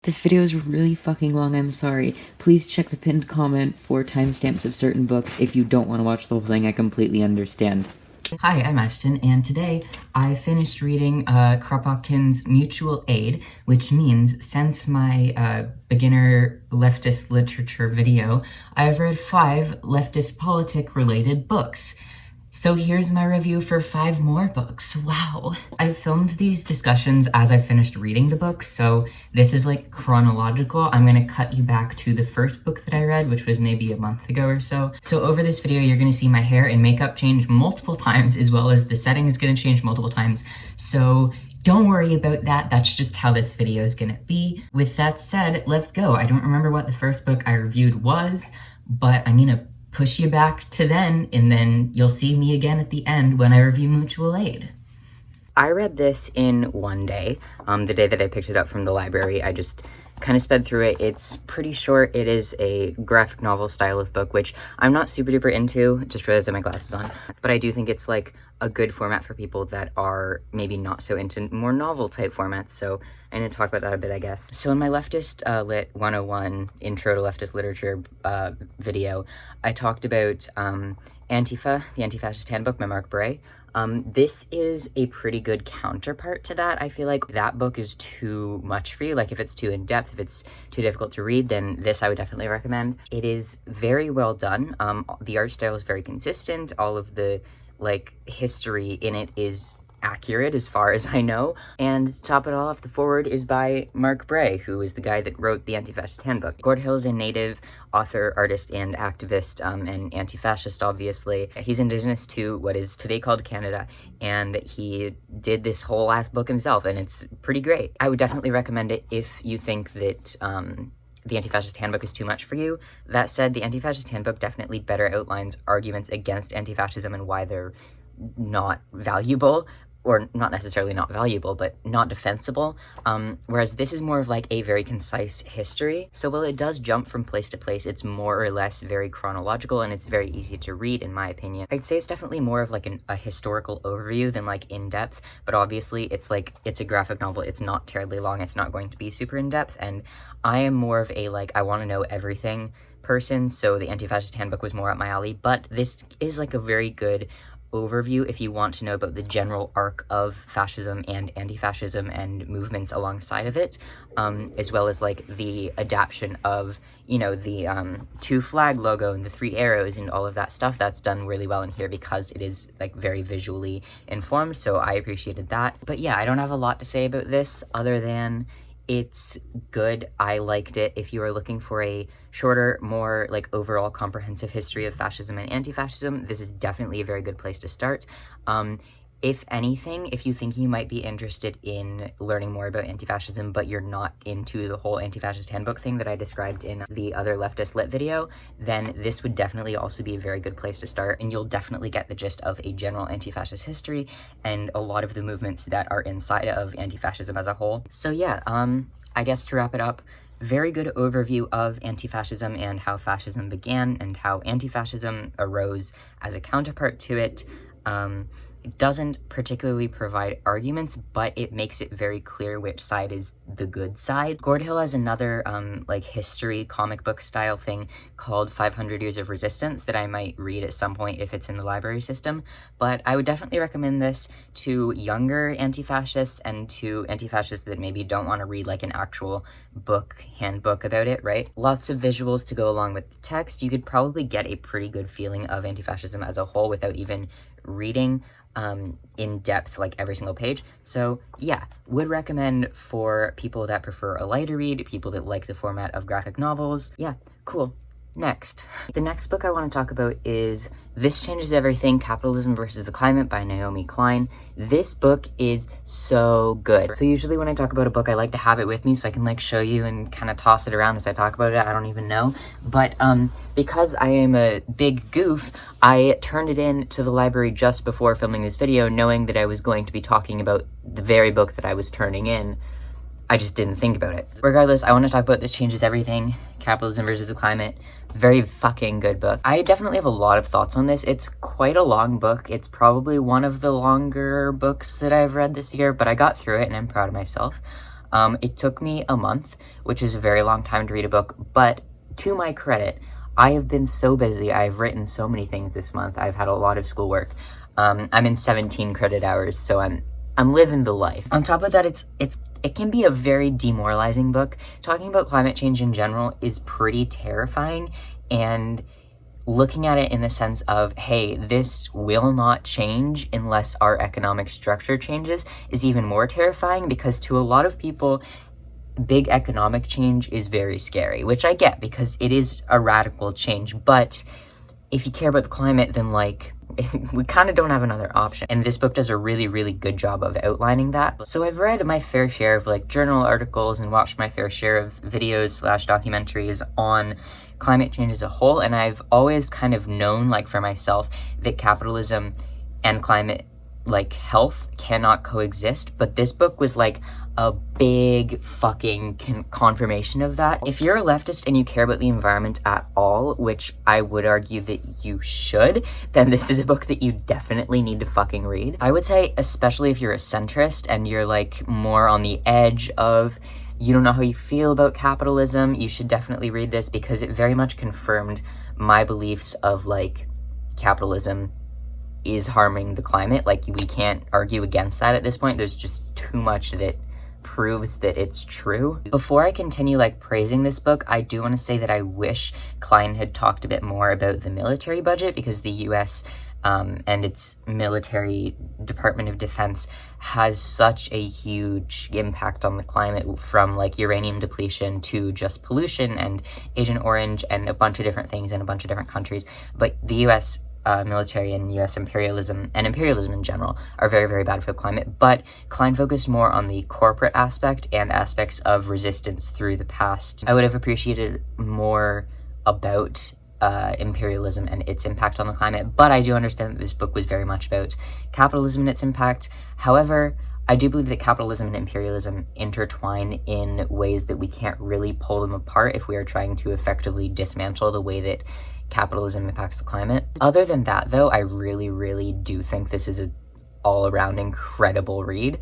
This video is really fucking long, I'm sorry. Please check the pinned comment for timestamps of certain books. If you don't want to watch the whole thing, I completely understand. Hi, I'm Ashton, and today I finished reading Kropotkin's Mutual Aid, which means since my beginner leftist literature video, I've read 5 leftist politic-related books. So here's my review for 5 more books. Wow. I filmed these discussions as I finished reading the books, so this is like chronological. I'm gonna cut you back to the first book that I read, which was maybe a month ago or so. So over this video, you're gonna see my hair and makeup change multiple times, as well as the setting is gonna change multiple times. So don't worry about that, that's just how this video is gonna be. With that said, let's go. I don't remember what the first book I reviewed was, but I'm gonna push you back to then, and then you'll see me again at the end when I review Mutual Aid. I read this in one day. The day that I picked it up from the library, I just kind of sped through it. It's pretty short. It is a graphic novel style of book, which I'm not super duper into. Just realized I have my glasses on. But I do think it's like a good format for people that are maybe not so into more novel type formats. So I'm going to talk about that a bit, I guess. So in my Leftist Lit 101 Intro to Leftist Literature video, I talked about Antifa, the Anti-Fascist Handbook by Mark Bray. This is a pretty good counterpart to that. I feel like that book is too much for you. Like if it's too in-depth, if it's too difficult to read, then this I would definitely recommend. It is very well done. The art style is very consistent. All of the like history in it is accurate as far as I know. And to top it all off, the foreword is by Mark Bray, who is the guy that wrote the Anti-Fascist Handbook. Gord Hill is a native author, artist, and activist, and anti-fascist, obviously. He's indigenous to what is today called Canada, and he did this whole last book himself, and it's pretty great. I would definitely recommend it if you think that the Anti-Fascist Handbook is too much for you. That said, the Anti-Fascist Handbook definitely better outlines arguments against anti-fascism and why they're not valuable, or not necessarily not valuable, but not defensible, whereas this is more of like a very concise history. So while it does jump from place to place, it's more or less very chronological, and it's very easy to read, in my opinion. I'd say it's definitely more of like a historical overview than like in-depth, but obviously it's a graphic novel, it's not terribly long, it's not going to be super in-depth, and I am more of a like, I want to know everything person, so the Anti-Fascist Handbook was more up my alley, but this is like a very good overview if you want to know about the general arc of fascism and anti-fascism and movements alongside of it, as well as like the adaptation of, you know, the 2 flag logo and the 3 arrows and all of that stuff. That's done really well in here because it is like very visually informed, so I appreciated that. But yeah, I don't have a lot to say about this other than it's good. I liked it. If you are looking for a shorter, more like overall comprehensive history of fascism and anti-fascism, this is definitely a very good place to start. If anything, if you think you might be interested in learning more about anti-fascism, but you're not into the whole Anti-Fascist Handbook thing that I described in the other Leftist Lit video, then this would definitely also be a very good place to start, and you'll definitely get the gist of a general anti-fascist history and a lot of the movements that are inside of anti-fascism as a whole. So yeah, I guess to wrap it up, very good overview of anti-fascism and how fascism began and how anti-fascism arose as a counterpart to it. It doesn't particularly provide arguments, but it makes it very clear which side is the good side. Gord Hill has another like history comic book style thing called 500 Years of Resistance that I might read at some point if it's in the library system, but I would definitely recommend this to younger anti-fascists and to anti-fascists that maybe don't want to read like an actual book, handbook about it, right? Lots of visuals to go along with the text. You could probably get a pretty good feeling of anti-fascism as a whole without even reading in depth like every single page. So yeah, would recommend for people that prefer a lighter read, people that like the format of graphic novels. Yeah, cool. Next. The next book I want to talk about is This Changes Everything, Capitalism versus the Climate by Naomi Klein. This book is so good. So usually when I talk about a book, I like to have it with me so I can like show you and kind of toss it around as I talk about it. I don't even know. But because I am a big goof, I turned it in to the library just before filming this video, knowing that I was going to be talking about the very book that I was turning in. I just didn't think about it. Regardless, I want to talk about This Changes Everything, Capitalism versus the Climate. Very fucking good book. I definitely have a lot of thoughts on this. It's quite a long book. It's probably one of the longer books that I've read this year, but I got through it and I'm proud of myself. It took me a month, which is a very long time to read a book, but to my credit, I have been so busy. I've written so many things this month. I've had a lot of schoolwork. I'm in 17 credit hours, so I'm living the life. On top of that, it can be a very demoralizing book. Talking about climate change in general is pretty terrifying, and looking at it in the sense of, hey, this will not change unless our economic structure changes is even more terrifying, because to a lot of people, big economic change is very scary, which I get because it is a radical change. But if you care about the climate, then like, we kind of don't have another option. And this book does a really, really good job of outlining that. So I've read my fair share of like journal articles and watched my fair share of videos / documentaries on climate change as a whole. And I've always kind of known, like for myself, that capitalism and climate like health cannot coexist. But this book was like a big fucking confirmation of that. If you're a leftist and you care about the environment at all, which I would argue that you should, then this is a book that you definitely need to fucking read. I would say, especially if you're a centrist and you're like more on the edge of, you don't know how you feel about capitalism, you should definitely read this, because it very much confirmed my beliefs of like, capitalism is harming the climate. Like, we can't argue against that at this point. There's just too much that proves that it's true. Before I continue like praising this book, I do want to say that I wish Klein had talked a bit more about the military budget, because the US and its military Department of Defense has such a huge impact on the climate, from like uranium depletion to just pollution and Agent Orange and a bunch of different things in a bunch of different countries. But the US military and US imperialism and imperialism in general are very, very bad for the climate. But Klein focused more on the corporate aspect and aspects of resistance through the past. I would have appreciated more about imperialism and its impact on the climate, but I do understand that this book was very much about capitalism and its impact. However, I do believe that capitalism and imperialism intertwine in ways that we can't really pull them apart if we are trying to effectively dismantle the way that capitalism impacts the climate. Other than that, though, I really, really do think this is an all-around incredible read.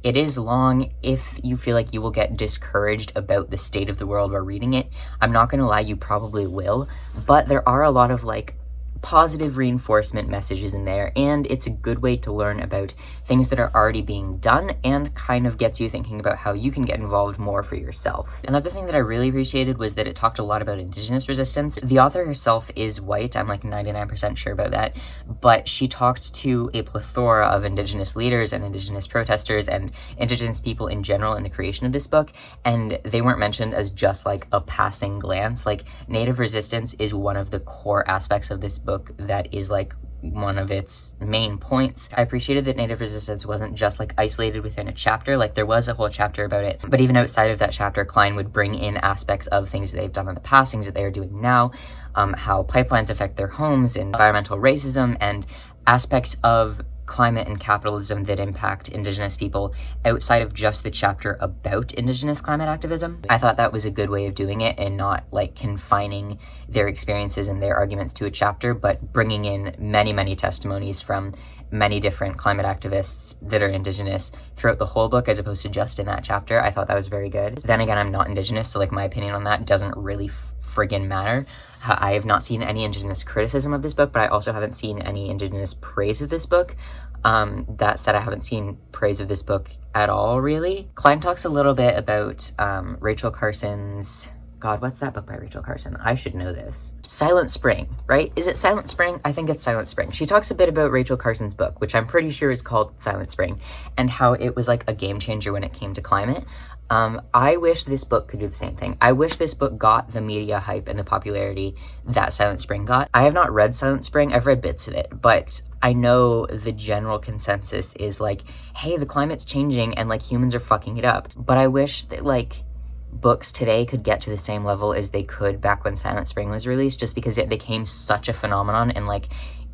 It is long. If you feel like you will get discouraged about the state of the world while reading it, I'm not gonna lie, you probably will, but there are a lot of like positive reinforcement messages in there, and it's a good way to learn about things that are already being done and kind of gets you thinking about how you can get involved more for yourself. Another thing that I really appreciated was that it talked a lot about Indigenous resistance. The author herself is white, I'm like 99% sure about that, but she talked to a plethora of Indigenous leaders and Indigenous protesters and Indigenous people in general in the creation of this book, and they weren't mentioned as just like a passing glance. Like, Native resistance is one of the core aspects of this book that is like one of its main points. I appreciated that Native resistance wasn't just like isolated within a chapter. Like, there was a whole chapter about it, but even outside of that chapter, Klein would bring in aspects of things that they've done in the past, things that they are doing now, how pipelines affect their homes, and environmental racism, and aspects of climate and capitalism that impact Indigenous people outside of just the chapter about Indigenous climate activism. I thought that was a good way of doing it, and not like confining their experiences and their arguments to a chapter, but bringing in many, many testimonies from many different climate activists that are Indigenous throughout the whole book, as opposed to just in that chapter. I thought that was very good. Then again, I'm not Indigenous, so like my opinion on that doesn't really friggin' matter. I have not seen any Indigenous criticism of this book, but I also haven't seen any Indigenous praise of this book. That said, I haven't seen praise of this book at all, really. Klein talks a little bit about Rachel Carson's... God, what's that book by Rachel Carson? I should know this. Silent Spring, right? Is it Silent Spring? I think it's Silent Spring. She talks a bit about Rachel Carson's book, which I'm pretty sure is called Silent Spring, and how it was like a game changer when it came to climate. I wish this book could do the same thing. I wish this book got the media hype and the popularity that Silent Spring got. I have not read Silent Spring. I've read bits of it, but I know the general consensus is like, hey, the climate's changing and like humans are fucking it up. But I wish that like books today could get to the same level as they could back when Silent Spring was released, just because it became such a phenomenon and like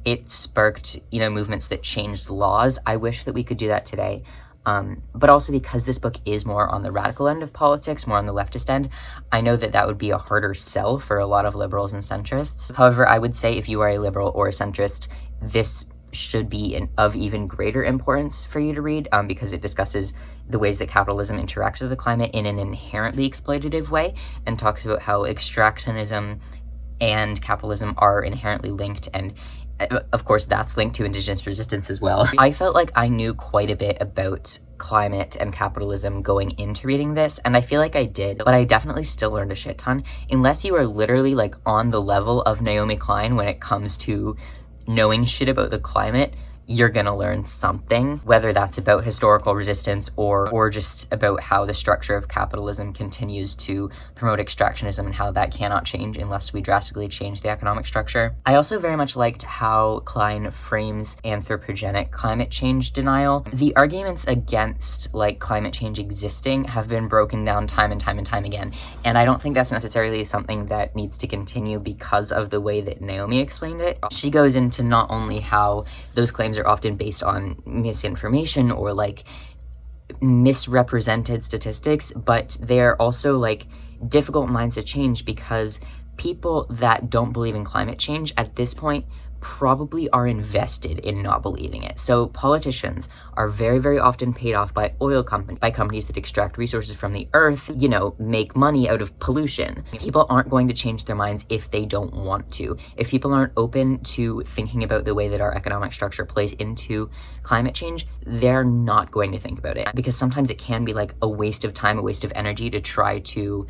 it sparked, you know, movements that changed laws. I wish that we could do that today. But also because this book is more on the radical end of politics, more on the leftist end, I know that that would be a harder sell for a lot of liberals and centrists. However, I would say if you are a liberal or a centrist, this should be of even greater importance for you to read, because it discusses the ways that capitalism interacts with the climate in an inherently exploitative way, and talks about how extractionism and capitalism are inherently linked, and of course that's linked to indigenous resistance as well. I felt like I knew quite a bit about climate and capitalism going into reading this, and I feel like I did, but I definitely still learned a shit ton. Unless you are literally like on the level of Naomi Klein when it comes to knowing shit about the climate, you're gonna learn something, whether that's about historical resistance or just about how the structure of capitalism continues to promote extractionism and how that cannot change unless we drastically change the economic structure. I also very much liked how Klein frames anthropogenic climate change denial. The arguments against like climate change existing have been broken down time and time and time again, and I don't think that's necessarily something that needs to continue because of the way that Naomi explained it. She goes into not only how those claims are often based on misinformation or like misrepresented statistics, but they're also like difficult minds to change because people that don't believe in climate change at this point probably are invested in not believing it. So politicians are very, very often paid off by companies that extract resources from the earth, you know, make money out of pollution. People aren't going to change their minds if they don't want to. If people aren't open to thinking about the way that our economic structure plays into climate change, they're not going to think about it, because sometimes it can be like a waste of time, a waste of energy to try to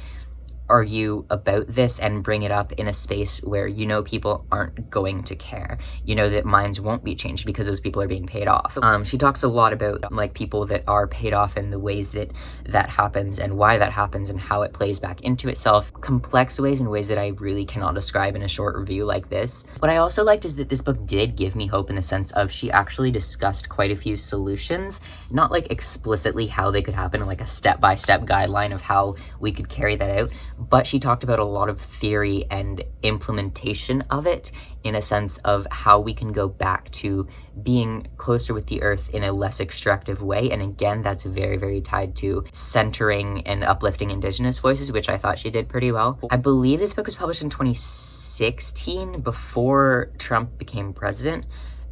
argue about this and bring it up in a space where you know people aren't going to care. You know that minds won't be changed because those people are being paid off. She talks a lot about like people that are paid off and the ways that that happens and why that happens and how it plays back into itself. Complex ways, in ways that I really cannot describe in a short review like this. What I also liked is that this book did give me hope in the sense of she actually discussed quite a few solutions, not like explicitly how they could happen, like a step-by-step guideline of how we could carry that out, but she talked about a lot of theory and implementation of it in a sense of how we can go back to being closer with the earth in a less extractive way. And again, that's very, very tied to centering and uplifting indigenous voices, which I thought she did pretty well. I believe this book was published in 2016, before Trump became president.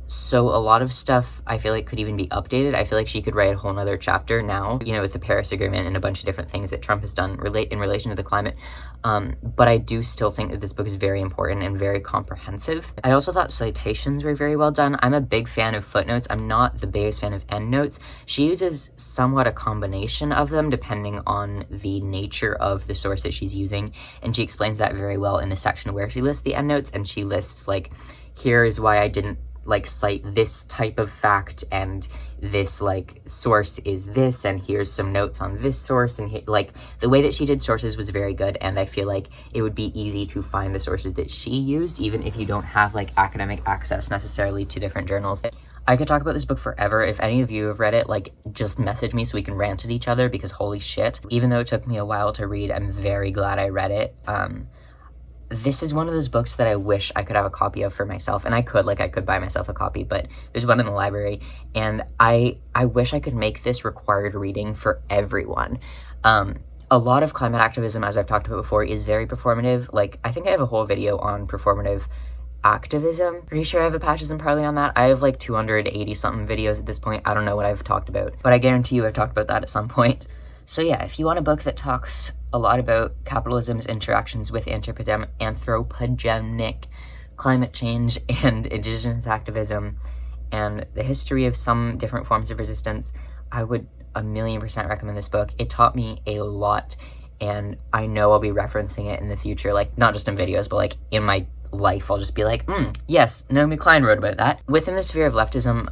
So a lot of stuff I feel like could even be updated. I feel like she could write a whole nother chapter now, you know, with the Paris Agreement and a bunch of different things that Trump has done in relation to the climate. But I do still think that this book is very important and very comprehensive. I also thought citations were very well done. I'm a big fan of footnotes. I'm not the biggest fan of endnotes. She uses somewhat a combination of them depending on the nature of the source that she's using. And she explains that very well in the section where she lists the endnotes, and she lists like, here is why I didn't like cite this type of fact, and this like source is this, and here's some notes on this source, and like the way that she did sources was very good, and I feel like it would be easy to find the sources that she used even if you don't have like academic access necessarily to different journals. I could talk about this book forever. If any of you have read it, like just message me so we can rant at each other, because holy shit, even though it took me a while to read, I'm very glad I read it. This is one of those books that I wish I could have a copy of for myself, and I could buy myself a copy, but there's one in the library, and I wish I could make this required reading for everyone. A lot of climate activism, as I've talked about before, is very performative. Like, I think I have a whole video on performative activism. Pretty sure I have a Patches and Parley on that. I have like 280 something videos at this point. I don't know what I've talked about, but I guarantee you I've talked about that at some point. So yeah, if you want a book that talks a lot about capitalism's interactions with anthropogenic climate change and indigenous activism and the history of some different forms of resistance, I would 1,000,000% recommend this book. It taught me a lot, and I know I'll be referencing it in the future, like not just in videos, but like in my life. I'll just be like, yes, Naomi Klein wrote about that. Within the sphere of leftism,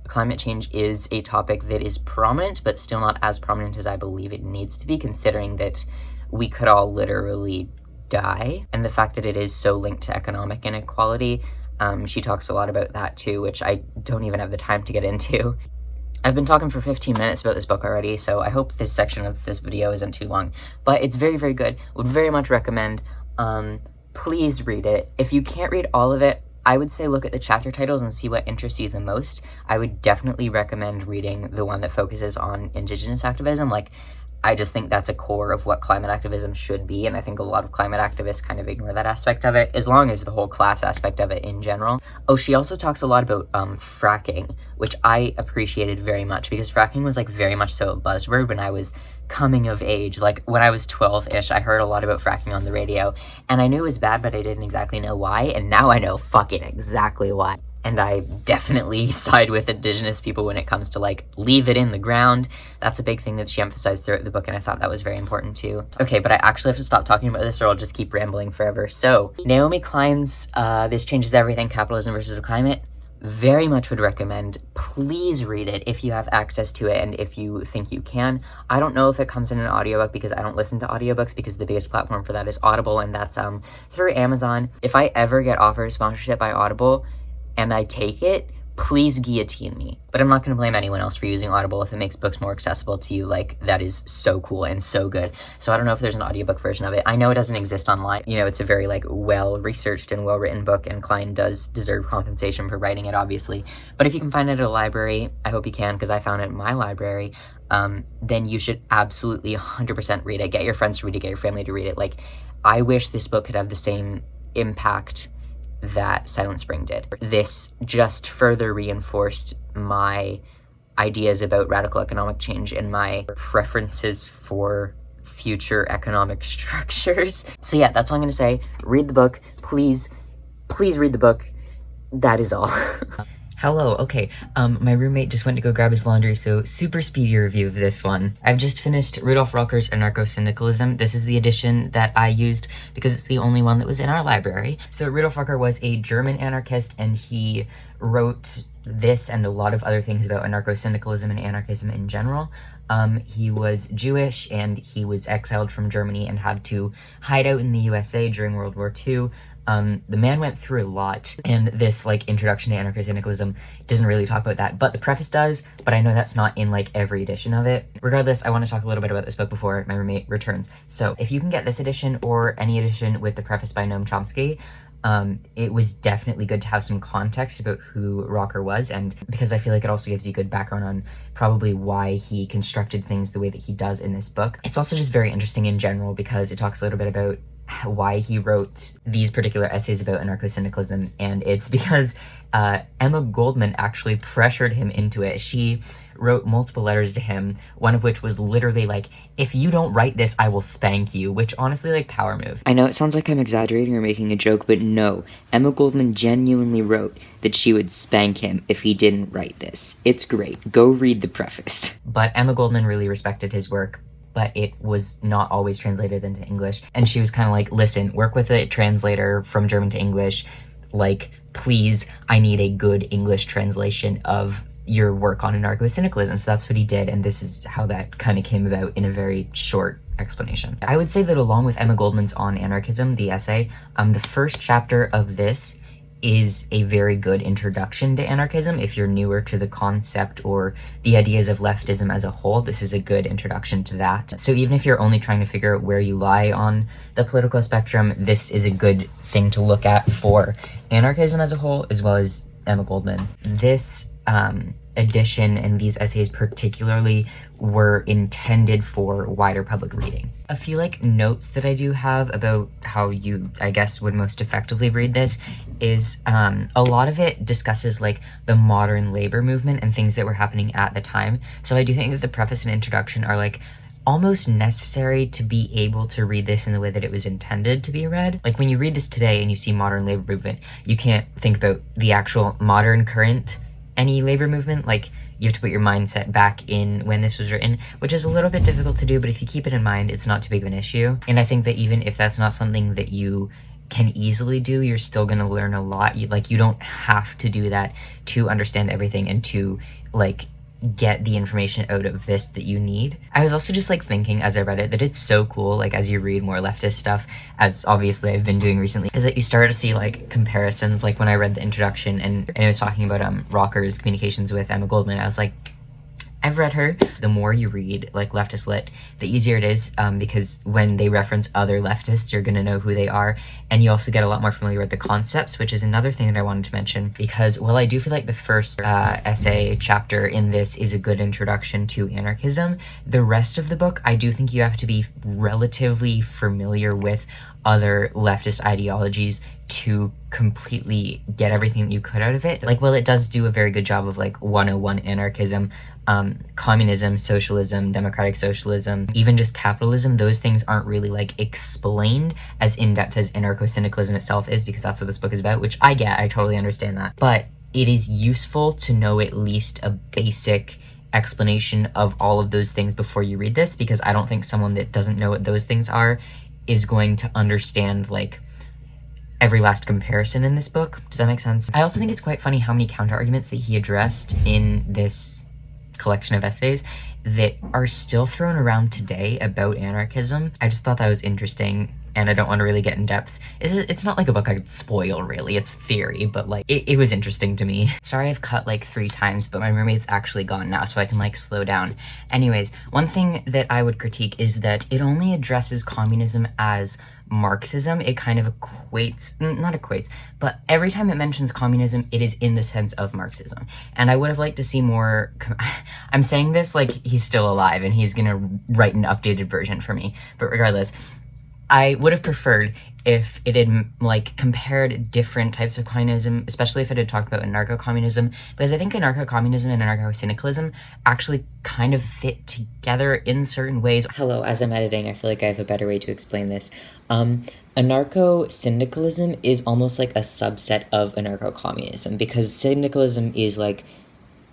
climate change is a topic that is prominent, but still not as prominent as I believe it needs to be, considering that we could all literally die, and the fact that it is so linked to economic inequality. She talks a lot about that too, which I don't even have the time to get into. I've been talking for 15 minutes about this book already, so I hope this section of this video isn't too long, but it's very, very good. Would very much recommend. Please read it. If you can't read all of it, I would say look at the chapter titles and see what interests you the most. I would definitely recommend reading the one that focuses on indigenous activism. Like, I just think that's a core of what climate activism should be, and I think a lot of climate activists kind of ignore that aspect of it, as long as the whole class aspect of it in general. Oh, she also talks a lot about fracking, which I appreciated very much, because fracking was like very much so a buzzword when I was coming of age. Like when I was 12-ish, I heard a lot about fracking on the radio, and I knew it was bad, but I didn't exactly know why, and now I know fucking exactly why. And I definitely side with indigenous people when it comes to like, leave it in the ground. That's a big thing that she emphasized throughout the book, and I thought that was very important too. Okay, but I actually have to stop talking about this or I'll just keep rambling forever. So, Naomi Klein's This Changes Everything, Capitalism versus the Climate, very much would recommend. Please read it if you have access to it and if you think you can. I don't know if it comes in an audiobook because I don't listen to audiobooks, because the biggest platform for that is Audible, and that's through Amazon. If I ever get offered sponsorship by Audible and I take it, please guillotine me. But I'm not going to blame anyone else for using Audible if it makes books more accessible to you. Like, that is so cool and so good. So I don't know if there's an audiobook version of it. I know it doesn't exist online. You know, it's a very like well-researched and well-written book, and Klein does deserve compensation for writing it, obviously. But if you can find it at a library, I hope you can, because I found it in my library, then you should absolutely 100% read it. Get your friends to read it, get your family to read it. Like, I wish this book could have the same impact that Silent Spring did. This just further reinforced my ideas about radical economic change and my preferences for future economic structures. So yeah, that's all I'm gonna say. Read the book. Please read the book. That is all. Hello, okay, my roommate just went to go grab his laundry, so super speedy review of this one. I've just finished Rudolf Rockers' Anarchosyndicalism. This is the edition that I used because it's the only one that was in our library. So Rudolf Rocker was a German anarchist, and he wrote this and a lot of other things about anarcho-syndicalism and anarchism in general. He was Jewish, and he was exiled from Germany and had to hide out in the USA during World War II. The man went through a lot, and this like introduction to anarcho-syndicalism doesn't really talk about that, but the preface does, but I know that's not in like every edition of it. Regardless, I want to talk a little bit about this book before my roommate returns. So if you can get this edition or any edition with the preface by Noam Chomsky, it was definitely good to have some context about who Rocker was, and because I feel like it also gives you good background on probably why he constructed things the way that he does in this book. It's also just very interesting in general because it talks a little bit about why he wrote these particular essays about anarcho-syndicalism, and it's because Emma Goldman actually pressured him into it. She wrote multiple letters to him, one of which was literally like, if you don't write this, I will spank you, which honestly, like, power move. I know it sounds like I'm exaggerating or making a joke, but no, Emma Goldman genuinely wrote that she would spank him if he didn't write this. It's great. Go read the preface. But Emma Goldman really respected his work, but it was not always translated into English, and she was kind of like, listen, work with a translator from German to English, like, please, I need a good English translation of your work on anarcho-syndicalism. So that's what he did, and this is how that kind of came about in a very short explanation. I would say that along with Emma Goldman's On Anarchism, the essay, the first chapter of this is a very good introduction to anarchism. If you're newer to the concept or the ideas of leftism as a whole, this is a good introduction to that. So even if you're only trying to figure out where you lie on the political spectrum, this is a good thing to look at for anarchism as a whole, as well as Emma Goldman. This edition and these essays particularly were intended for wider public reading. A few like notes that I do have about how you, I guess, would most effectively read this is a lot of it discusses like the modern labor movement and things that were happening at the time. So I do think that the preface and introduction are like almost necessary to be able to read this in the way that it was intended to be read. Like when you read this today and you see modern labor movement, you can't think about the actual modern current any labor movement. Like you have to put your mindset back in when this was written, which is a little bit difficult to do, but if you keep it in mind, it's not too big of an issue. And I think that even if that's not something that you can easily do, you're still gonna learn a lot. You don't have to do that to understand everything and to like get the information out of this that you need. I was also just like thinking as I read it that it's so cool, like as you read more leftist stuff, as obviously I've been doing recently, is that you start to see like comparisons. Like when I read the introduction and it was talking about Rockers' communications with Emma Goldman, I was like, I've read her. The more you read, like, leftist lit, the easier it is, because when they reference other leftists, you're gonna know who they are, and you also get a lot more familiar with the concepts, which is another thing that I wanted to mention, because while I do feel like the first essay chapter in this is a good introduction to anarchism, the rest of the book, I do think you have to be relatively familiar with other leftist ideologies to completely get everything that you could out of it. Like, well, it does do a very good job of, like, 101 anarchism, communism, socialism, democratic socialism, even just capitalism. Those things aren't really, like, explained as in-depth as anarcho-syndicalism itself is, because that's what this book is about, which I get, I totally understand that. But it is useful to know at least a basic explanation of all of those things before you read this, because I don't think someone that doesn't know what those things are is going to understand, like, every last comparison in this book. Does that make sense? I also think it's quite funny how many counter-arguments that he addressed in this collection of essays that are still thrown around today about anarchism. I just thought that was interesting, and I don't want to really get in depth. It's not like a book I could spoil, really. It's theory, but, like, it was interesting to me. Sorry I've cut, like, 3 times, but my roommate's actually gone now, so I can, like, slow down. Anyways, one thing that I would critique is that it only addresses communism as Marxism. It kind of not equates, but every time it mentions communism, it is in the sense of Marxism. And I would have liked to see more, I'm saying this like he's still alive and he's gonna write an updated version for me, but regardless, I would have preferred if it had, like, compared different types of communism, especially if it had talked about anarcho-communism, because I think anarcho-communism and anarcho-syndicalism actually kind of fit together in certain ways. Hello, as I'm editing, I feel like I have a better way to explain this. Anarcho-syndicalism is almost like a subset of anarcho-communism, because syndicalism is, like,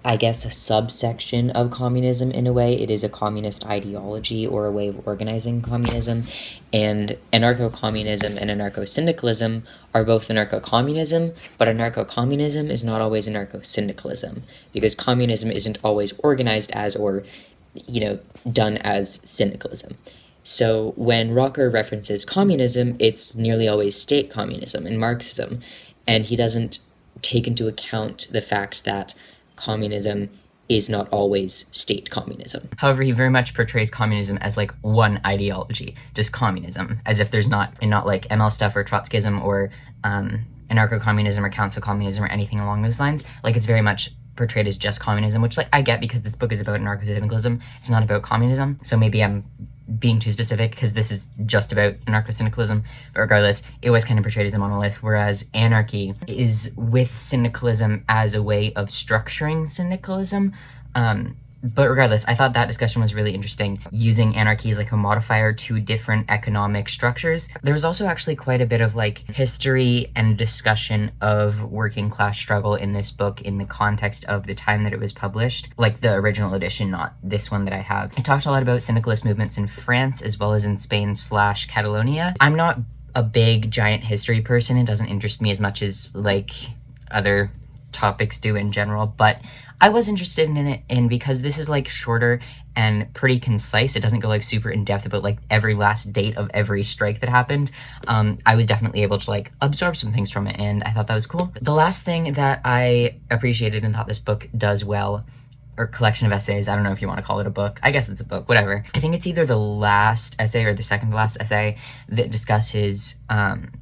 I guess, a subsection of communism in a way. It is a communist ideology or a way of organizing communism, and anarcho-communism and anarcho-syndicalism are both anarcho-communism, but anarcho-communism is not always anarcho-syndicalism, because communism isn't always organized as, or, you know, done as syndicalism. So when Rocker references communism, it's nearly always state communism and Marxism, and he doesn't take into account the fact that communism is not always state communism. However, he very much portrays communism as, like, one ideology, just communism, as if there's not like ML stuff or Trotskyism or anarcho-communism or council communism or anything along those lines. Like, it's very much portrayed as just communism, which, like, I get because this book is about anarcho-syndicalism. It's not about communism, so maybe I'm being too specific because this is just about anarcho-syndicalism, but regardless, it was kind of portrayed as a monolith, whereas anarchy is with syndicalism as a way of structuring syndicalism. But regardless, I thought that discussion was really interesting, using anarchy as, like, a modifier to different economic structures. There was also actually quite a bit of, like, history and discussion of working class struggle in this book in the context of the time that it was published, like the original edition, not this one that I have. It talked a lot about syndicalist movements in France as well as in Spain/Catalonia. I'm not a big giant history person. It doesn't interest me as much as, like, other topics do in general, but I was interested in it, and because this is, like, shorter and pretty concise, it doesn't go, like, super in-depth about, like, every last date of every strike that happened, I was definitely able to, like, absorb some things from it, and I thought that was cool. The last thing that I appreciated and thought this book does well, or collection of essays, I don't know if you want to call it a book, I guess it's a book, whatever. I think it's either the last essay or the second to last essay that discusses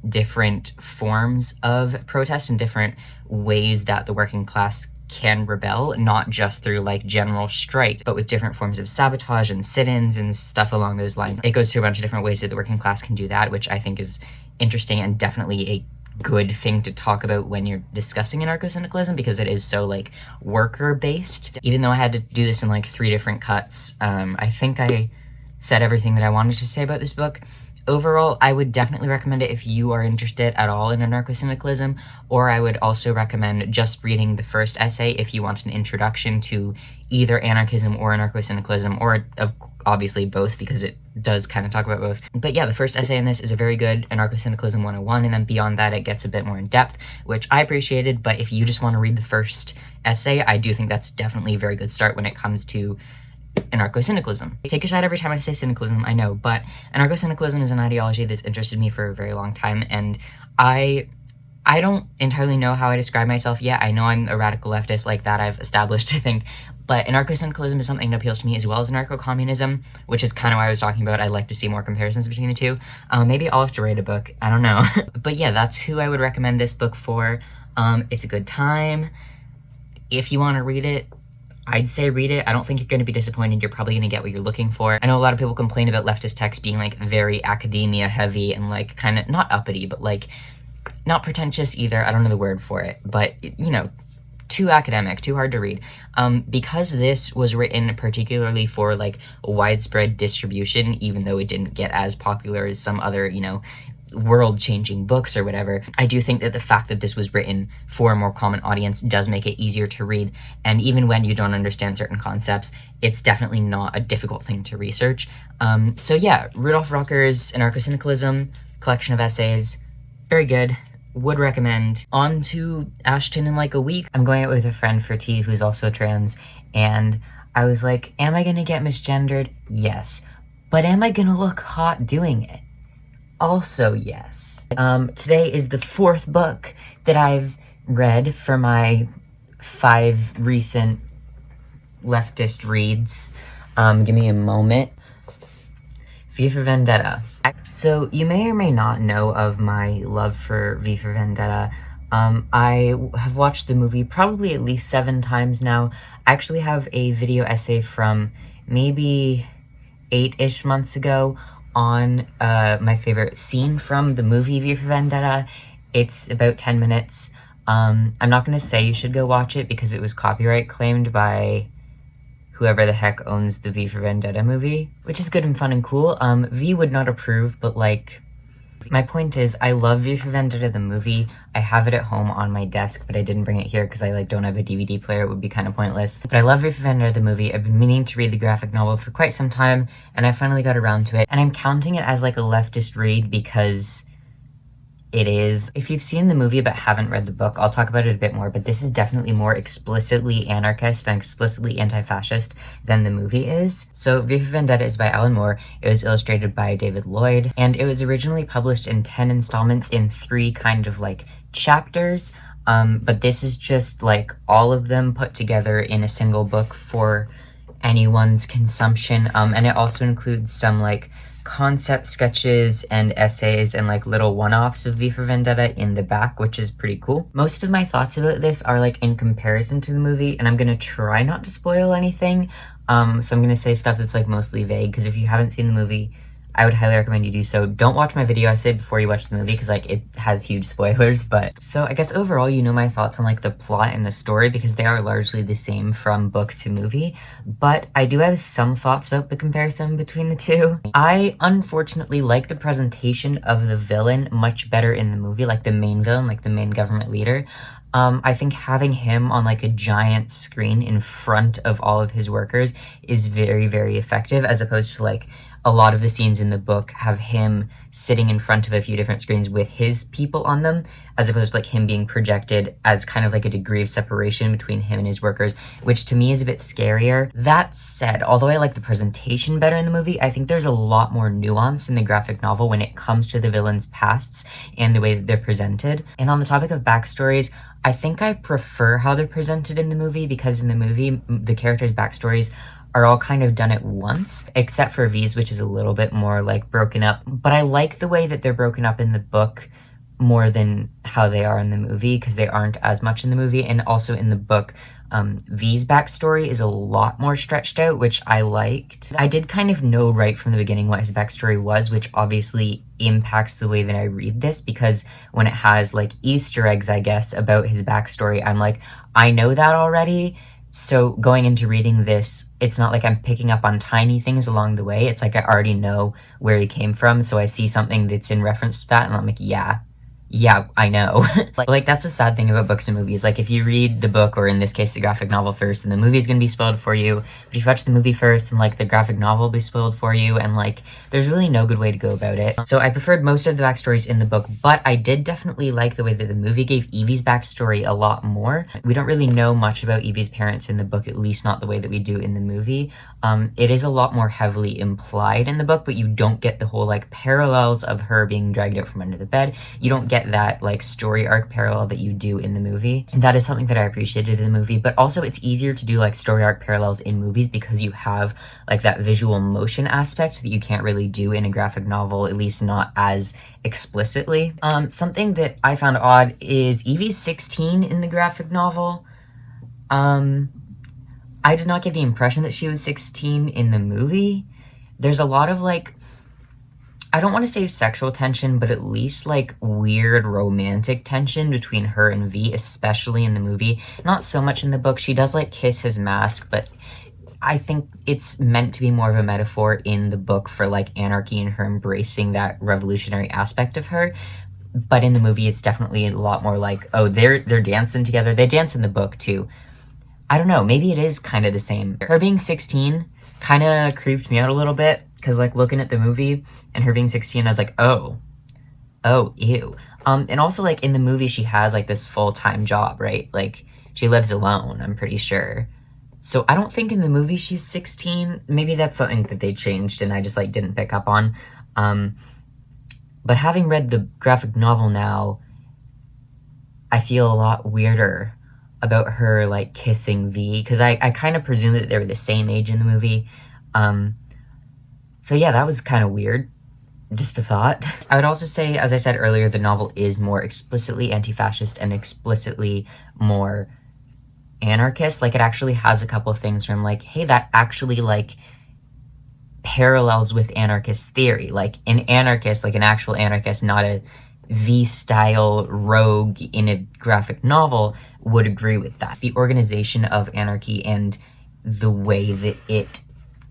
different forms of protest and different ways that the working class can rebel, not just through, like, general strikes, but with different forms of sabotage and sit-ins and stuff along those lines. It goes through a bunch of different ways that the working class can do that, which I think is interesting and definitely a good thing to talk about when you're discussing anarcho-syndicalism, because it is so, like, worker-based. Even though I had to do this in, like, 3 different cuts, I think I said everything that I wanted to say about this book. Overall, I would definitely recommend it if you are interested at all in anarcho-syndicalism, or I would also recommend just reading the first essay if you want an introduction to either anarchism or anarcho-syndicalism, or obviously both, because it does kind of talk about both. But yeah, the first essay in this is a very good Anarcho-Syndicalism 101, and then beyond that it gets a bit more in depth, which I appreciated, but if you just want to read the first essay, I do think that's definitely a very good start when it comes to anarcho-syndicalism. Take a shot every time I say syndicalism, I know, but anarcho-syndicalism is an ideology that's interested me for a very long time, and I don't entirely know how I describe myself yet. I know I'm a radical leftist, like that I've established, I think, But anarcho-syndicalism is something that appeals to me as well as anarcho-communism, which is kind of why I was talking about I'd like to see more comparisons between the two. Maybe I'll have to write a book, I don't know. But yeah, that's who I would recommend this book for. It's a good time. If you want to read it, I'd say read it. I don't think you're going to be disappointed. You're probably going to get what you're looking for. I know a lot of people complain about leftist texts being like very academia heavy and like kind of not uppity, but like not pretentious either. I don't know the word for it, but you know, too academic, too hard to read. Because this was written particularly for like widespread distribution, even though it didn't get as popular as some other, you know, world-changing books or whatever, I do think that the fact that this was written for a more common audience does make it easier to read, and even when you don't understand certain concepts, it's definitely not a difficult thing to research. So yeah, Rudolf Rockers' Anarchosyndicalism, collection of essays, very good. Would recommend. On to Ashton in like a week. I'm going out with a friend for tea who's also trans, and I was like, am I gonna get misgendered? Yes. But am I gonna look hot doing it? Also yes. Today is the 4th book that I've read for my 5 recent leftist reads. Give me a moment. V for Vendetta. So you may or may not know of my love for V for Vendetta. I have watched the movie probably at least 7 times now. I actually have a video essay from maybe 8-ish months ago on my favorite scene from the movie V for Vendetta. It's about 10 minutes. I'm not going to say you should go watch it because it was copyright claimed by whoever the heck owns the V for Vendetta movie, which is good and fun and cool. V would not approve, but like, my point is, I love V for Vendetta the movie. I have it at home on my desk, but I didn't bring it here because I like don't have a DVD player. It would be kind of pointless. But I love V for Vendetta the movie. I've been meaning to read the graphic novel for quite some time, and I finally got around to it. And I'm counting it as like a leftist read because it is. If you've seen the movie but haven't read the book, I'll talk about it a bit more, but this is definitely more explicitly anarchist and explicitly anti-fascist than the movie is. So V for Vendetta is by Alan Moore. It was illustrated by David Lloyd, and it was originally published in 10 installments in 3 kind of like chapters, but this is just like all of them put together in a single book for anyone's consumption, and it also includes some like concept sketches and essays and like little one-offs of V for Vendetta in the back, which is pretty cool. Most of my thoughts about this are like in comparison to the movie, and I'm gonna try not to spoil anything, so I'm gonna say stuff that's like mostly vague, because if you haven't seen the movie, I would highly recommend you do so. Don't watch my video essay before you watch the movie, because like it has huge spoilers. But so I guess overall you know my thoughts on like the plot and the story, because they are largely the same from book to movie, but I do have some thoughts about the comparison between the two. I unfortunately like the presentation of the villain much better in the movie, like the main villain, like the main government leader. I think having him on like a giant screen in front of all of his workers is very, very effective, as opposed to like a lot of the scenes in the book have him sitting in front of a few different screens with his people on them, as opposed to like him being projected as kind of like a degree of separation between him and his workers, which to me is a bit scarier. That said, although I like the presentation better in the movie, I think there's a lot more nuance in the graphic novel when it comes to the villains' pasts and the way that they're presented. And on the topic of backstories, I think I prefer how they're presented in the movie, because in the movie, the characters' backstories are all kind of done at once, except for V's, which is a little bit more like broken up. But I like the way that they're broken up in the book more than how they are in the movie, because they aren't as much in the movie. And also in the book, V's backstory is a lot more stretched out, which I liked. I did kind of know right from the beginning what his backstory was, which obviously impacts the way that I read this, because when it has like Easter eggs, I guess, about his backstory, I'm like, I know that already. So going into reading this, it's not like I'm picking up on tiny things along the way. It's like I already know where he came from, so I see something that's in reference to that, and I'm like, yeah, I know. like that's the sad thing about books and movies. Like if you read the book, or in this case the graphic novel first, and the movie's gonna be spoiled for you, but if you watch the movie first, and like the graphic novel will be spoiled for you, and like there's really no good way to go about it. So I preferred most of the backstories in the book, but I did definitely like the way that the movie gave Evie's backstory a lot more. We don't really know much about Evie's parents in the book, at least not the way that we do in the movie. It is a lot more heavily implied in the book, but you don't get the whole like parallels of her being dragged out from under the bed. You don't get get that like story arc parallel that you do in the movie. And that is something that I appreciated in the movie, but also it's easier to do like story arc parallels in movies because you have like that visual motion aspect that you can't really do in a graphic novel, at least not as explicitly. Something that I found odd is Evie's 16 in the graphic novel. I did not get the impression that she was 16 in the movie. There's a lot of like, I don't want to say sexual tension, but at least like weird romantic tension between her and V, especially in the movie. Not so much in the book. She does like kiss his mask, but I think it's meant to be more of a metaphor in the book for like anarchy and her embracing that revolutionary aspect of her. But in the movie, it's definitely a lot more like, oh, they're dancing together. They dance in the book too. I don't know, maybe it is kind of the same. Her being 16 kind of creeped me out a little bit, because like looking at the movie and her being 16, I was like, oh, ew. And also like in the movie, she has like this full-time job, right? Like she lives alone, I'm pretty sure. So I don't think in the movie she's 16. Maybe that's something that they changed and I just like didn't pick up on. But having read the graphic novel now, I feel a lot weirder about her like kissing V, because I kind of presumed that they were the same age in the movie. So yeah, that was kind of weird. Just a thought. I would also say, as I said earlier, the novel is more explicitly anti-fascist and explicitly more anarchist. Like it actually has a couple of things where I'm like, hey, that actually like parallels with anarchist theory. Like an anarchist, like an actual anarchist, not a V-style rogue in a graphic novel, would agree with that. The organization of anarchy and the way that it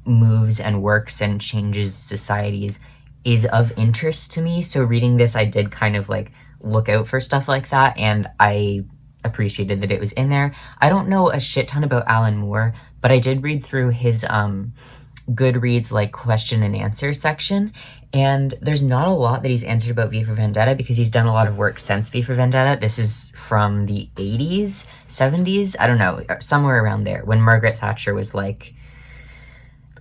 moves and works and changes societies is of interest to me. So reading this, I did kind of like look out for stuff like that, and I appreciated that it was in there. I don't know a shit ton about Alan Moore, but I did read through his Goodreads like question and answer section, and there's not a lot that he's answered about V for Vendetta because he's done a lot of work since V for Vendetta. This is from the 80s, 70s, I don't know, somewhere around there, when Margaret Thatcher was like,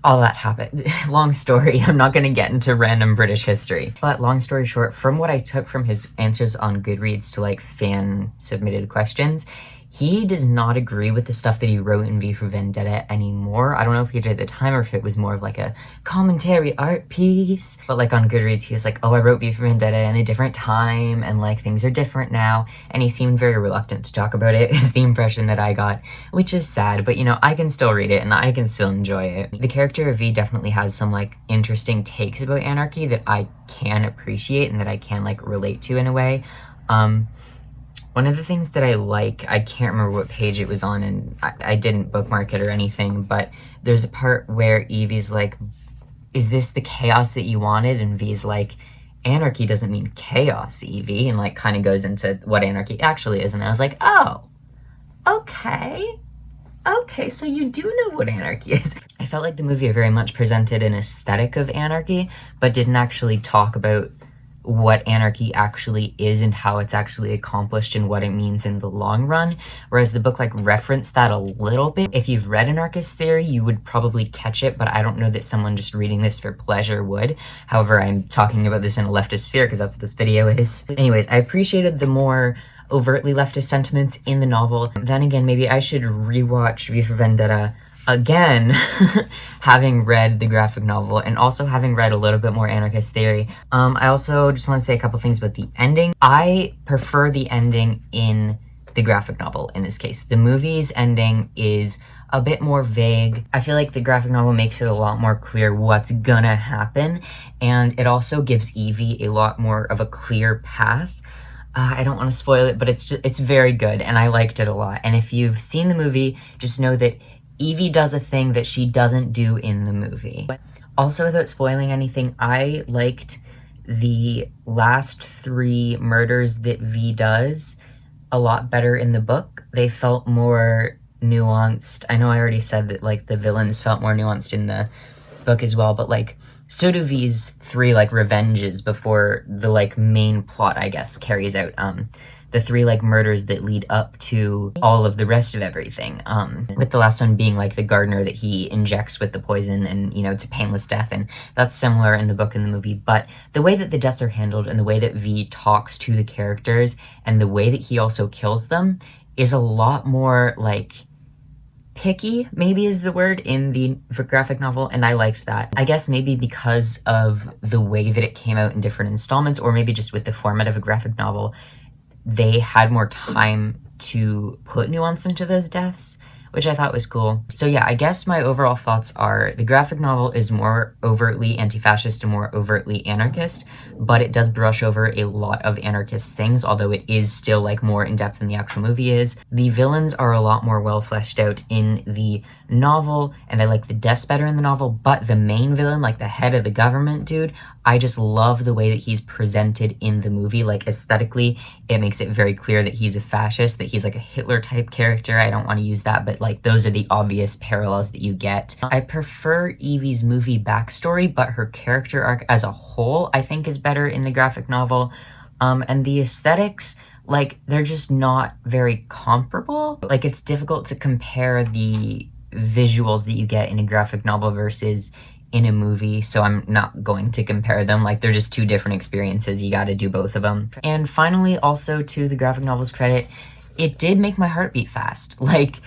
all that happened. Long story, I'm not gonna get into random British history. But long story short, from what I took from his answers on Goodreads to like fan submitted questions, he does not agree with the stuff that he wrote in V for Vendetta anymore. I don't know if he did at the time or if it was more of like a commentary art piece. But like on Goodreads, he was like, oh, I wrote V for Vendetta in a different time and like things are different now. And he seemed very reluctant to talk about it, is the impression that I got, which is sad. But you know, I can still read it and I can still enjoy it. The character of V definitely has some like interesting takes about anarchy that I can appreciate and that I can like relate to in a way. One of the things that I like, I can't remember what page it was on, and I didn't bookmark it or anything, but there's a part where Evie's like, is this the chaos that you wanted? And V's like, anarchy doesn't mean chaos, Evie, and like kind of goes into what anarchy actually is, and I was like, oh, okay, so you do know what anarchy is. I felt like the movie very much presented an aesthetic of anarchy, but didn't actually talk about what anarchy actually is and how it's actually accomplished and what it means in the long run, whereas the book like referenced that a little bit. If you've read Anarchist Theory, you would probably catch it, but I don't know that someone just reading this for pleasure would. However, I'm talking about this in a leftist sphere because that's what this video is. Anyways, I appreciated the more overtly leftist sentiments in the novel. Then again, maybe I should rewatch V for Vendetta again, having read the graphic novel and also having read a little bit more Anarchist Theory. I also just want to say a couple things about the ending. I prefer the ending in the graphic novel in this case. The movie's ending is a bit more vague. I feel like the graphic novel makes it a lot more clear what's gonna happen, and it also gives Evie a lot more of a clear path. I don't want to spoil it, but it's very good, and I liked it a lot. And if you've seen the movie, just know that Evie does a thing that she doesn't do in the movie. Also, without spoiling anything, I liked the last 3 murders that V does a lot better in the book. They felt more nuanced. I know I already said that like the villains felt more nuanced in the book as well, but like so do V's 3 like revenges before the like main plot, I guess, carries out. The 3 like murders that lead up to all of the rest of everything. With the last one being like the gardener that he injects with the poison, and you know, it's a painless death, and that's similar in the book and the movie. But the way that the deaths are handled and the way that V talks to the characters and the way that he also kills them is a lot more like picky, maybe is the word, in the graphic novel, and I liked that. I guess maybe because of the way that it came out in different installments, or maybe just with the format of a graphic novel, they had more time to put nuance into those deaths, which I thought was cool. So yeah, I guess my overall thoughts are the graphic novel is more overtly anti-fascist and more overtly anarchist, but it does brush over a lot of anarchist things, although it is still like more in-depth than the actual movie is. The villains are a lot more well fleshed out in the novel, and I like the deaths better in the novel, but the main villain, like the head of the government dude, I just love the way that he's presented in the movie. Like aesthetically, it makes it very clear that he's a fascist, that he's like a Hitler type character. I don't want to use that, but like those are the obvious parallels that you get. I prefer Evie's movie backstory, but her character arc as a whole I think is better in the graphic novel. And the aesthetics, like, they're just not very comparable. Like, it's difficult to compare the visuals that you get in a graphic novel versus in a movie, so I'm not going to compare them. Like, they're just two different experiences. You gotta do both of them. And finally, also to the graphic novel's credit, it did make my heart beat fast. Like,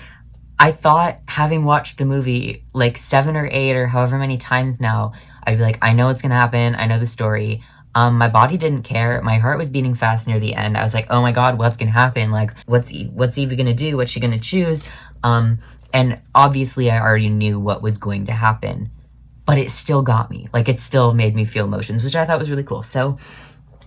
I thought, having watched the movie like 7 or 8 or however many times now, I'd be like, I know what's gonna happen, I know the story. My body didn't care. My heart was beating fast near the end. I was like, oh my god, what's gonna happen? Like, what's Evie gonna do? What's she gonna choose? And obviously I already knew what was going to happen, but it still got me. Like, it still made me feel emotions, which I thought was really cool. So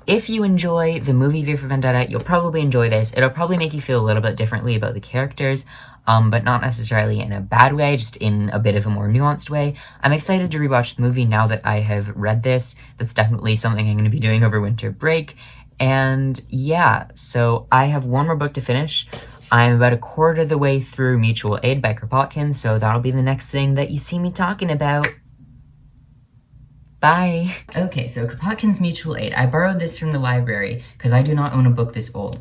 if you enjoy the movie V for Vendetta, you'll probably enjoy this. It'll probably make you feel a little bit differently about the characters, but not necessarily in a bad way, just in a bit of a more nuanced way. I'm excited to rewatch the movie now that I have read this. That's definitely something I'm going to be doing over winter break. And yeah, so I have one more book to finish. I'm about a quarter of the way through Mutual Aid by Kropotkin, so that'll be the next thing that you see me talking about. Bye! Okay, so Kropotkin's Mutual Aid. I borrowed this from the library because I do not own a book this old.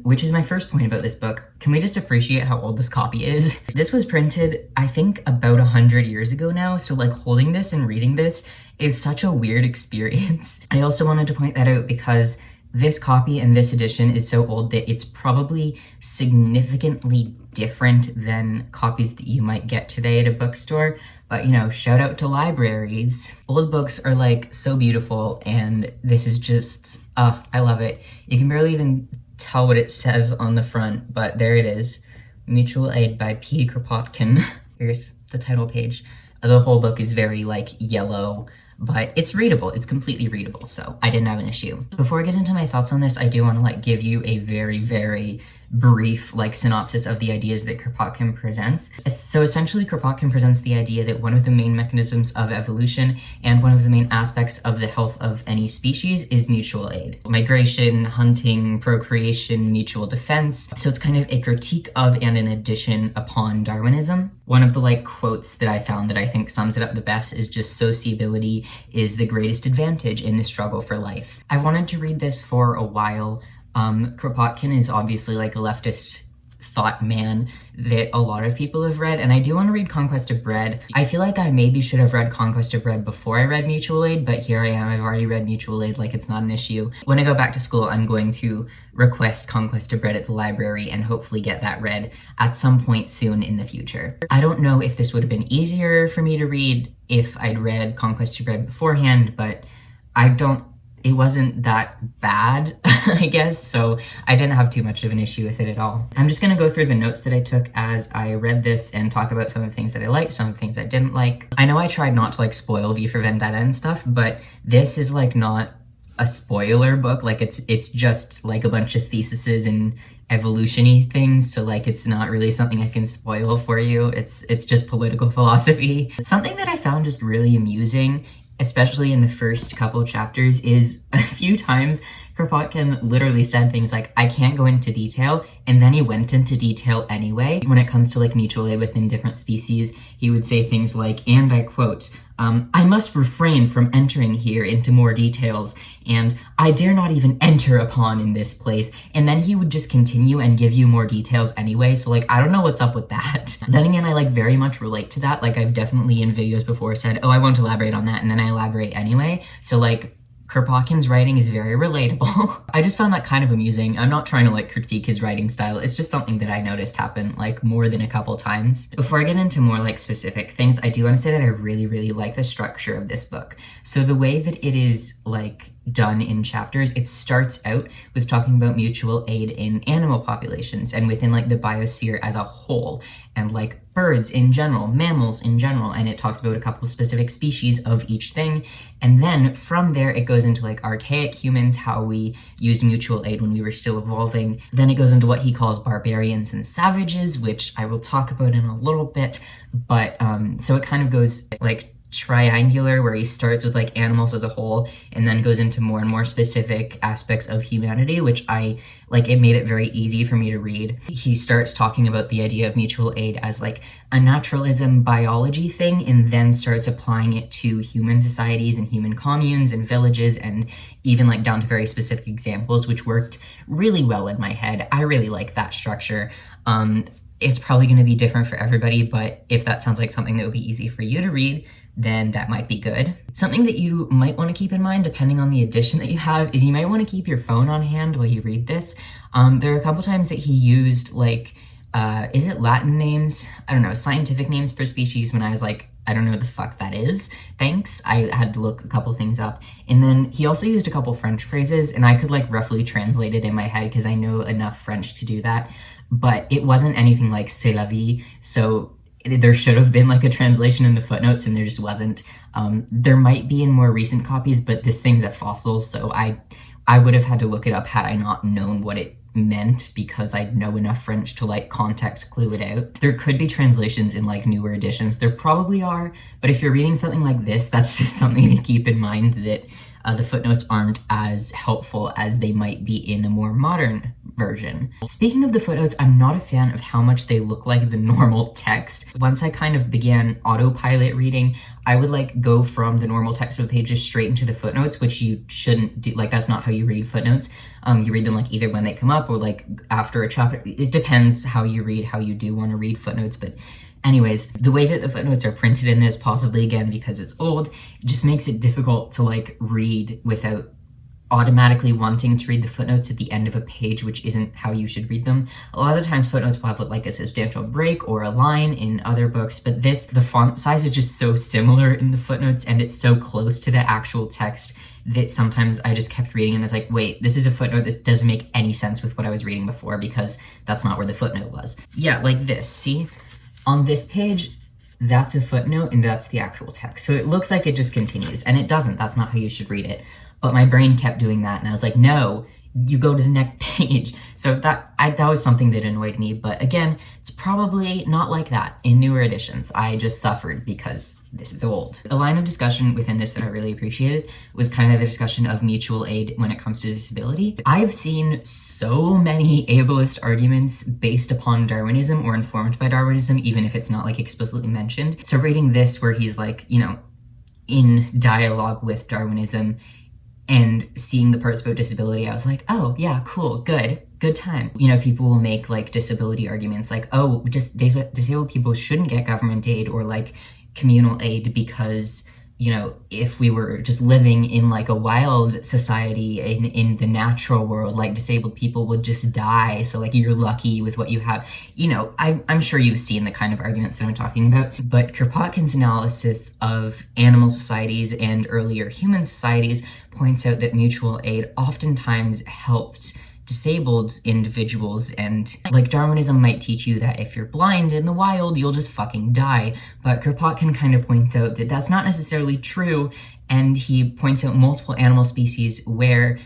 Which is my first point about this book. Can we just appreciate how old this copy is? This was printed, I think, about 100 years ago now, so like holding this and reading this is such a weird experience. I also wanted to point that out because this copy and this edition is so old that it's probably significantly different than copies that you might get today at a bookstore. But, you know, shout out to libraries. Old books are like so beautiful, and this is just, I love it. You can barely even tell what it says on the front, but there it is. Mutual Aid by P. Kropotkin. Here's the title page. The whole book is very like yellow, but it's readable. It's completely readable, so I didn't have an issue. Before I get into my thoughts on this, I do want to like give you a very, very brief like synopsis of the ideas that Kropotkin presents. So essentially, Kropotkin presents the idea that one of the main mechanisms of evolution and one of the main aspects of the health of any species is mutual aid. Migration, hunting, procreation, mutual defense. So it's kind of a critique of and an addition upon Darwinism. One of the like quotes that I found that I think sums it up the best is just sociability is the greatest advantage in the struggle for life. I've wanted to read this for a while. Kropotkin is obviously like a leftist thought man that a lot of people have read, and I do want to read Conquest of Bread. I feel like I maybe should have read Conquest of Bread before I read Mutual Aid, but here I am, I've already read Mutual Aid, like it's not an issue. When I go back to school, I'm going to request Conquest of Bread at the library and hopefully get that read at some point soon in the future. I don't know if this would have been easier for me to read if I'd read Conquest of Bread beforehand, but it wasn't that bad, I guess, so I didn't have too much of an issue with it at all. I'm just gonna go through the notes that I took as I read this and talk about some of the things that I liked, some of the things I didn't like. I know I tried not to like spoil V for Vendetta and stuff, but this is like not a spoiler book. Like it's just like a bunch of theses and evolution-y things, so like it's not really something I can spoil for you. It's just political philosophy. Something that I found just really amusing, especially in the first couple chapters, is a few times Kropotkin literally said things like, I can't go into detail, and then he went into detail anyway. When it comes to like mutual aid within different species, he would say things like, and I quote, I must refrain from entering here into more details, and I dare not even enter upon in this place. And then he would just continue and give you more details anyway, so like, I don't know what's up with that. Then again, I like very much relate to that. Like, I've definitely in videos before said, oh, I won't elaborate on that, and then I elaborate anyway. So like, Kropotkin's writing is very relatable. I just found that kind of amusing. I'm not trying to like critique his writing style. It's just something that I noticed happen like more than a couple times. Before I get into more like specific things, I do want to say that I really, really like the structure of this book. So the way that it is like done in chapters, it starts out with talking about mutual aid in animal populations and within like the biosphere as a whole, and like birds in general, mammals in general, and it talks about a couple specific species of each thing. And then from there it goes into like archaic humans, how we used mutual aid when we were still evolving. Then it goes into what he calls barbarians and savages, which I will talk about in a little bit. But so it kind of goes like triangular, where he starts with like animals as a whole and then goes into more and more specific aspects of humanity, which I like. It made it very easy for me to read. He starts talking about the idea of mutual aid as like a naturalism biology thing, and then starts applying it to human societies and human communes and villages, and even like down to very specific examples, which worked really well in my head. I really like that structure. It's probably going to be different for everybody, but if that sounds like something that would be easy for you to read, then that might be good. Something that you might want to keep in mind, depending on the edition that you have, is you might want to keep your phone on hand while you read this. There are a couple times that he used like, is it Latin names? I don't know, scientific names for species, when I was like, I don't know what the fuck that is. Thanks. I had to look a couple things up. And then he also used a couple French phrases, and I could like roughly translate it in my head because I know enough French to do that. But it wasn't anything like c'est la vie, so there should have been like a translation in the footnotes, and there just wasn't. There might be in more recent copies, but this thing's a fossil, so I would have had to look it up had I not known what it meant, because I know enough French to like context clue it out. There could be translations in like newer editions. There probably are, but if you're reading something like this, that's just something to keep in mind, that the footnotes aren't as helpful as they might be in a more modern version. Speaking of the footnotes, I'm not a fan of how much they look like the normal text. Once I kind of began autopilot reading, I would like go from the normal text of the pages straight into the footnotes, which you shouldn't do. Like, that's not how you read footnotes. You read them like either when they come up or like after a chapter. It depends how you read, how you do want to read footnotes, but anyways, the way that the footnotes are printed in this, possibly again because it's old, it just makes it difficult to like read without automatically wanting to read the footnotes at the end of a page, which isn't how you should read them. A lot of the times footnotes will have like a substantial break or a line in other books, but this, the font size is just so similar in the footnotes, and it's so close to the actual text that sometimes I just kept reading and I was like, wait, this is a footnote that doesn't make any sense with what I was reading before, because that's not where the footnote was. Yeah, like this, see? On this page, that's a footnote and that's the actual text. So it looks like it just continues, and it doesn't. That's not how you should read it. But my brain kept doing that, and I was like, no, you go to the next page. So that was something that annoyed me. But again, it's probably not like that in newer editions. I just suffered because this is old. A line of discussion within this that I really appreciated was kind of the discussion of mutual aid when it comes to disability. I've seen so many ableist arguments based upon Darwinism or informed by Darwinism, even if it's not like explicitly mentioned. So reading this, where he's like, you know, in dialogue with Darwinism, and seeing the parts about disability, I was like, oh yeah, cool, good time. You know, people will make like disability arguments like, oh, just disabled people shouldn't get government aid or like communal aid because, you know, if we were just living in like a wild society in the natural world, like disabled people would just die. So like you're lucky with what you have. You know, I'm sure you've seen the kind of arguments that I'm talking about, but Kropotkin's analysis of animal societies and earlier human societies points out that mutual aid oftentimes helped disabled individuals, and like Darwinism might teach you that if you're blind in the wild, you'll just fucking die. But Kropotkin kind of points out that that's not necessarily true, and he points out multiple animal species where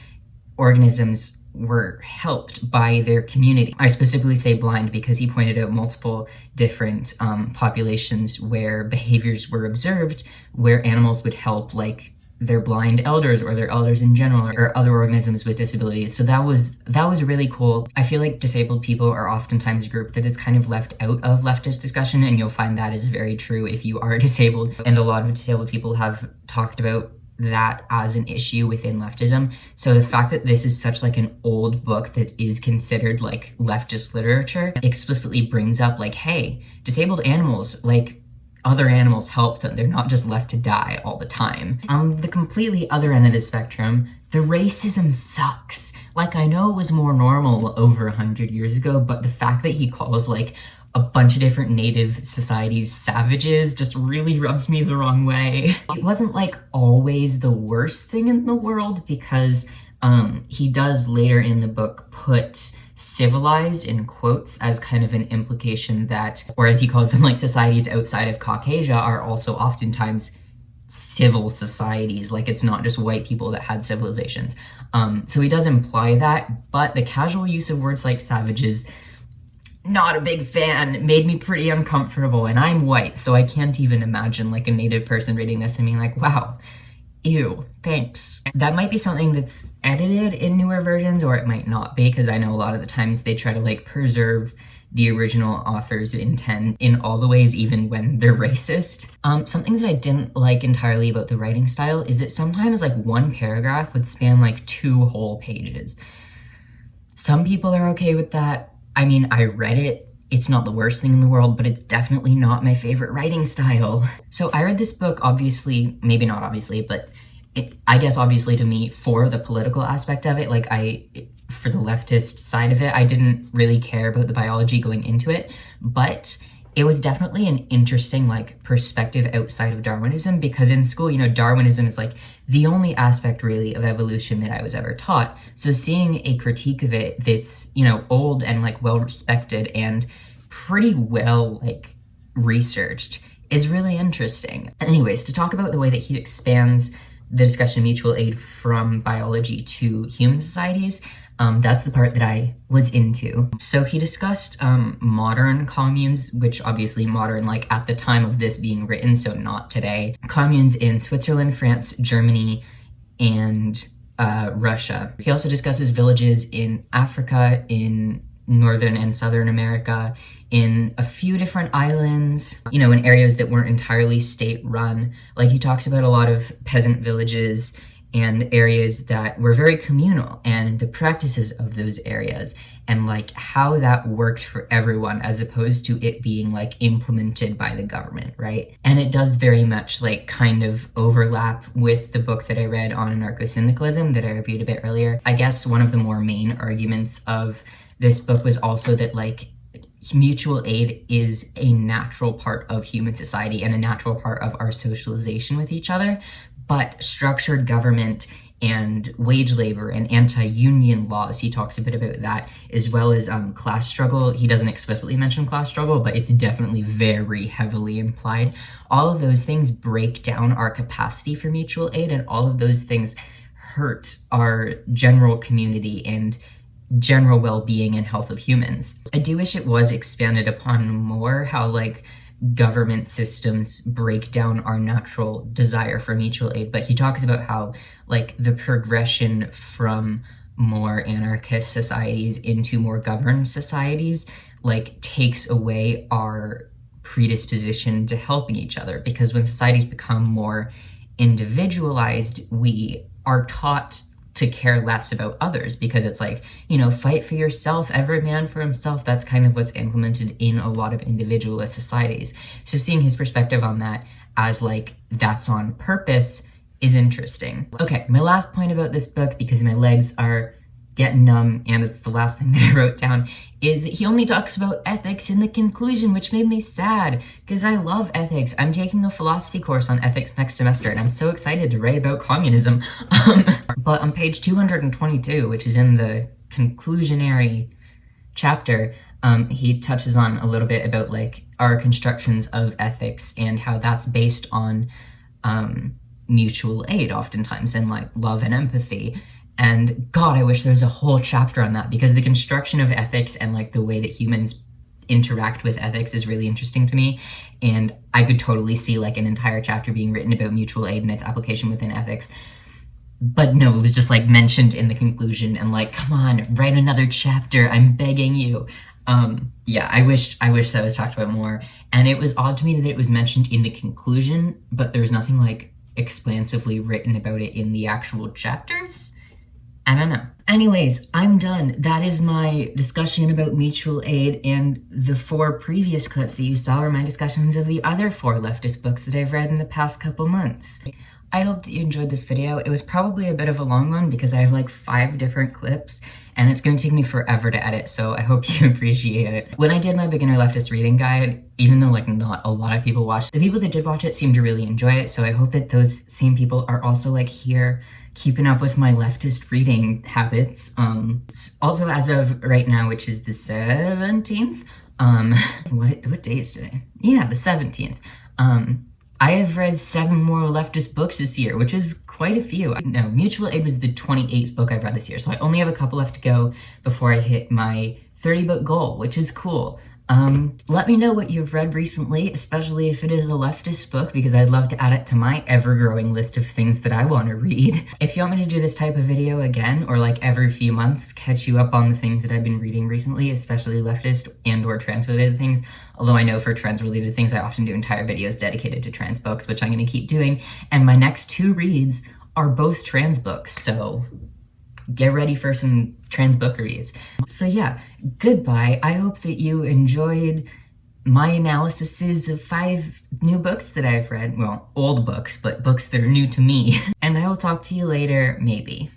organisms were helped by their community. I specifically say blind because he pointed out multiple different populations where behaviors were observed where animals would help like their blind elders or their elders in general or other organisms with disabilities. So that was really cool. I feel like disabled people are oftentimes a group that is kind of left out of leftist discussion, and you'll find that is very true if you are disabled. And a lot of disabled people have talked about that as an issue within leftism. So the fact that this is such like an old book that is considered like leftist literature explicitly brings up like, hey, disabled animals, like other animals, help them. They're not just left to die all the time. On the completely other end of the spectrum, the racism sucks. Like, I know it was more normal over 100 years ago, but the fact that he calls like a bunch of different native societies savages just really rubs me the wrong way. It wasn't like always the worst thing in the world, because he does later in the book put civilized in quotes as kind of an implication that, or as he calls them, like societies outside of Caucasia are also oftentimes civil societies. Like, it's not just white people that had civilizations. So he does imply that, but the casual use of words like savages, not a big fan, made me pretty uncomfortable, and I'm white, so I can't even imagine like a native person reading this and being like, wow, ew, thanks. That might be something that's edited in newer versions, or it might not be, because I know a lot of the times they try to like preserve the original author's intent in all the ways, even when they're racist. Something that I didn't like entirely about the writing style is that sometimes like one paragraph would span like 2 whole pages. Some people are okay with that. I mean, I read it. It's not the worst thing in the world, but it's definitely not my favorite writing style. So I read this book, obviously, maybe not obviously, but I guess obviously to me, for the political aspect of it. Like, for the leftist side of it, I didn't really care about the biology going into it, but it was definitely an interesting like perspective outside of Darwinism, because in school, you know, Darwinism is like the only aspect really of evolution that I was ever taught. So seeing a critique of it that's, you know, old and like well respected and pretty well like researched is really interesting. Anyways, to talk about the way that he expands the discussion of mutual aid from biology to human societies, that's the part that I was into. So he discussed modern communes, which obviously modern like at the time of this being written, so not today. Communes in Switzerland, France, Germany, and Russia. He also discusses villages in Africa, in Northern and Southern America, in a few different islands, you know, in areas that weren't entirely state-run. Like, he talks about a lot of peasant villages and areas that were very communal, and the practices of those areas, and like how that worked for everyone as opposed to it being like implemented by the government, right? And it does very much like kind of overlap with the book that I read on Anarchosyndicalism that I reviewed a bit earlier. I guess one of the more main arguments of this book was also that like mutual aid is a natural part of human society and a natural part of our socialization with each other, but structured government and wage labor and anti-union laws, he talks a bit about that, as well as class struggle. He doesn't explicitly mention class struggle, but it's definitely very heavily implied. All of those things break down our capacity for mutual aid, and all of those things hurt our general community and general well-being and health of humans. I do wish it was expanded upon more, how like government systems break down our natural desire for mutual aid, but he talks about how like the progression from more anarchist societies into more governed societies like takes away our predisposition to helping each other, because when societies become more individualized, we are taught to care less about others, because it's like, you know, fight for yourself, every man for himself. That's kind of what's implemented in a lot of individualist societies. So seeing his perspective on that as like, that's on purpose is interesting. Okay, my last point about this book, because my legs are getting numb and it's the last thing that I wrote down, is that he only talks about ethics in the conclusion, which made me sad, because I love ethics. I'm taking a philosophy course on ethics next semester, and I'm so excited to write about communism. But on page 222, which is in the conclusionary chapter, he touches on a little bit about like our constructions of ethics and how that's based on mutual aid oftentimes, and like love and empathy. And God, I wish there was a whole chapter on that, because the construction of ethics and like the way that humans interact with ethics is really interesting to me, and I could totally see like an entire chapter being written about mutual aid and its application within ethics. But no, it was just like mentioned in the conclusion, and like, come on, write another chapter, I'm begging you. Yeah, I wish that was talked about more. And it was odd to me that it was mentioned in the conclusion, but there was nothing like expansively written about it in the actual chapters. I don't know. Anyways, I'm done. That is my discussion about mutual aid, and the 4 previous clips that you saw were my discussions of the other 4 leftist books that I've read in the past couple months. I hope that you enjoyed this video. It was probably a bit of a long one because I have like 5 different clips and it's going to take me forever to edit, so I hope you appreciate it. When I did my beginner leftist reading guide, even though like not a lot of people watched, the people that did watch it seemed to really enjoy it, so I hope that those same people are also like here keeping up with my leftist reading habits. Also, as of right now, which is the 17th, what day is today? Yeah, the 17th. I have read 7 more leftist books this year, which is quite a few. No, Mutual Aid was the 28th book I've read this year, so I only have a couple left to go before I hit my 30-book goal, which is cool. Let me know what you've read recently, especially if it is a leftist book, because I'd love to add it to my ever-growing list of things that I want to read. If you want me to do this type of video again, or like every few months, catch you up on the things that I've been reading recently, especially leftist and or trans-related things, although I know for trans-related things I often do entire videos dedicated to trans books, which I'm going to keep doing, and my next 2 reads are both trans books, so get ready for some trans book reads. So yeah, goodbye. I hope that you enjoyed my analyses of 5 new books that I've read. Well, old books, but books that are new to me. And I will talk to you later, maybe.